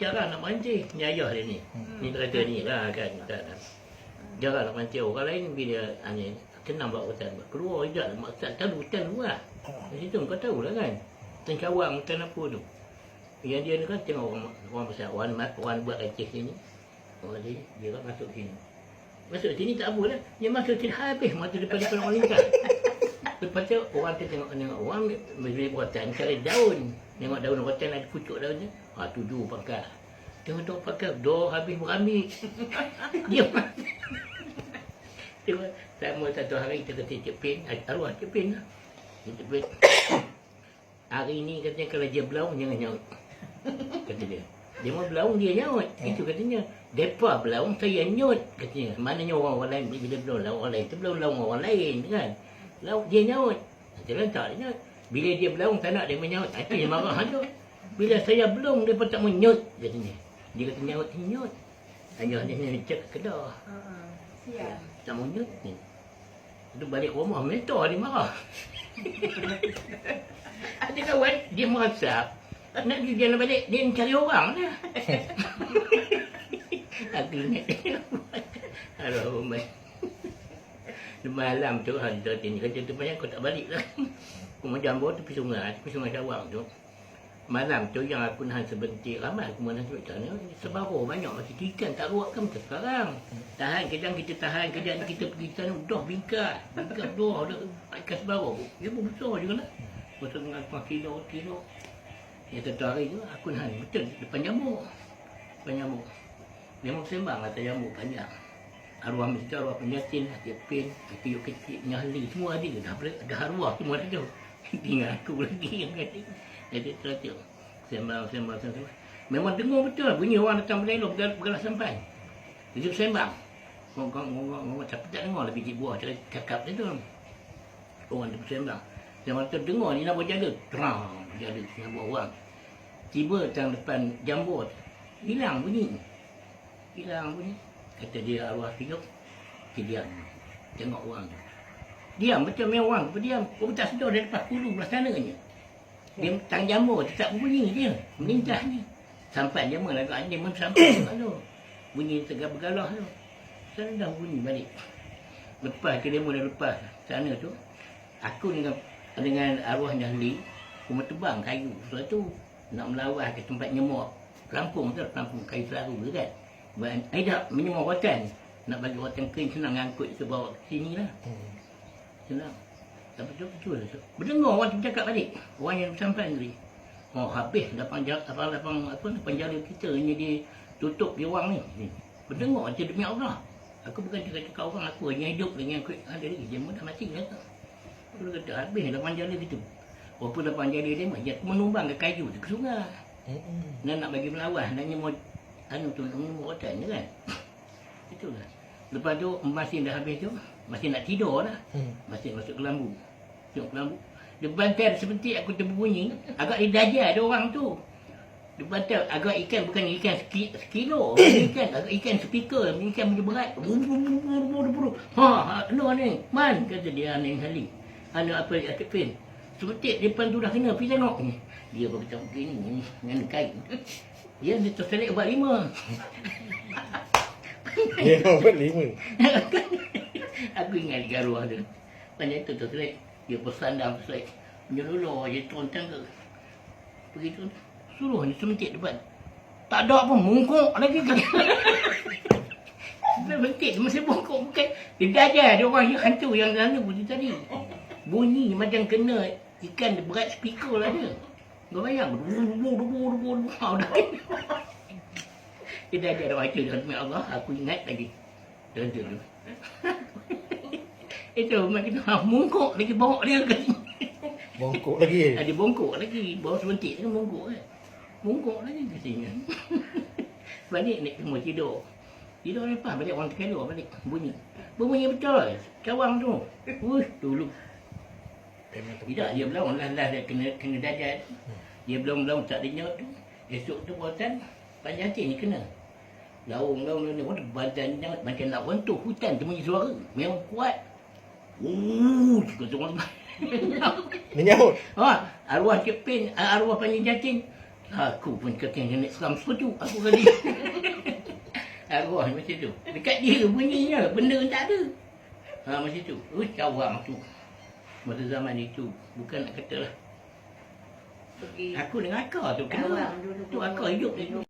jarang nak mancing. Ni ayah dia ni. Ni kata ni lah kan. Jarang nak mancing. Orang lain bila ni senang buat hutan. Keluar je lah. Mak tak tahu hutan luar. Di situ kau tahu lah kan. Hutan Cawang, hutan apa tu. Yang dia ni kan tengok orang besar. Orang buat kecil sini. Oh, dia kan masuk sini. Masuk sini tak apa lah. Dia masuk sini habis mata daripada orang lingkar. Lepas tu orang tu tengok orang beli rotan cari daun. Tengok daun rotan ada pucuk daun tu. Ha, 7 pakar. Tengok pakar, dah habis berambil. Dia mati. Tengok, sama satu hari kita kata Cik Pin, arwah Cik Pin lah. Cik Pin, hari ni katanya kalau dia belaung jangan nyaut. Kata dia. Dia mau belaung dia nyaut. Itu katanya. Depa belaung saya nyut katanya. Maknanya orang lain bila belaung orang lain tu belaung orang lain kan. Lauk dia nyaut. Dia tak dia nyaut. Bila dia belaung tak nak dia menyaut. Itu dia marah tu. Bila saya belum dia pun tak menyut katanya. Dia kata nyaut dia nyut. Ayah dia ni cek kedah. Siap. Tak mau nyut ni. Itu balik rumah mentor dia marah. Ada kawan dia merasap. Nak dia jalan balik dia cari orang dah. Aku ingat dia. Aduh, malam tu ada ni kerja tu banyak kau tak balik lah. Aku jambu tepi sungai Cawang tu. Malam tu yang aku nahan sebentik ramai aku nahan sebentik sana. Sebaru banyak masih ikan tak ruak kan macam sekarang. Tahan kejang kita tahan kejang kita pergi sana dah bingkai. Bingkai dah ikan sebaru. Dia pun besar juga lah. Besar dengan 5 kilo. Yang satu hari tu aku nahan betul depan jambu. Depan jambu. Memang sembang atas jambu panjang. Arwah mesti arwah penyatin, Cik Pin, Cik kecil, Nyahli, semua ada. Dah arwah semua ada tu. Tinggal aku lagi yang kata. Jadi teratur. Sembang. Memang dengar betul bunyi orang datang berelok bergelas sampai. Dia sembang. Ngomong tapi tak dengar lebih cik buah cakap dia tu. Orang dia sembang. Sembang tu dengar ni nak berjala. Terang berjala nak buat orang. Tiba tang depan jambu. Hilang bunyi. Kata dia arwah tiup, dia diam. Tengok orang tu. Diam macam main orang tu diam. Kau tak sedar dari lepas hulu belah sana je. Dia tang jambu tetap bunyi je. Melintah ni. Sampai dia mana agak dia sampai tu. Bunyi tegak bergalah tu. Sana dah bunyi balik. Lepas ke dia mula lepas sana tu. Aku dengan arwah Nyahli, aku tebang kayu. Setelah tu nak melawat ke tempat nyemuk. Pelampung tu, pelampung kayu selaru tu kan. Tak menyemur rotan. Nak bagi rotan kering senang angkut ke bawa ke sini lah. Senang. Tapi betul. Berdengar orang tu bercakap balik. Orang yang sampai tadi. Oh habis lapang jala kita ni ditutup di orang ni. Berdengar macam demi Allah. Aku bukan cakap orang aku hanya hidup dengan ada lagi. Dia pun dah mati kan. Aku kata habis lapang jala kita. Walaupun lapang jala dia aku menumbang ke kayu tu ke sungai. Nak bagi melawan. Nak nyemur tu nyemur rotan je kan. Itulah. Lepas tu mesin dah habis tu. Masih nak tidur lah. Masih masuk ke lambu. Tengok ke lambu. Dia bantai sebentik aku terbunyi. Agak dia dajar ada orang tu. Dia bantai agak ikan bukan ikan sekilo. Agak ikan speaker. Ikan punya berat. Anu ni. Man kata dia aneh kali. Anu apa Cik Pin. Sebentik depan tu dah kena. Pergi tengok ni. Dia berkata begini. Dengan kain. Dia terselit buat 5. Dia buat 5. Aku ingat di arwah tu. Banyak tu terselit. Dia bersandar terselit. Menyeluluh je turun tangga. Begitu. Suruh ni sementik depan. Tak ada apa. Mungkuk lagi. Sementik masih mungkuk. Bukan. Dia dajar. Dia orang yang hantu yang sana bunyi tadi. Bunyi macam kena ikan berat speaker lah dia. Kau bayang. Dia dah ada baca demi Allah. Aku ingat lagi. Dan tu. Itu macam mungkuk lagi bawa dia ke sini. Bongkok lagi. Ada bongkok lagi. Bawa sebentik kan bongkok kan. Bongkok lagi ke sini. Balik naik semua tidur. Tidur lepas balik orang terkelur balik. Bunyi. Bunyi betul. Cawang tu. Dulu. Tidak, dia belum lah dia kena dajar. Dia belum tak denyut tu. Esok tu hutan panjang ni kena. Laung ni badan jangan macam nak rentuh hutan tu bunyi suara. Memang kuat. Suka turun. Menyaut. Arwah Cik Pin, arwah Panjang Jatin. Aku pun kata nenek seram setuju. Aku kali. Arwah macam tu. Dekat dia bunyinya. Benda tak ada. Macam tu. Cawang tu. Masa zaman itu. Bukan nak kata lah. Pergi Aku dengan akak tu. Kenal. Cawang dulu. Tu akak hidup dia tu.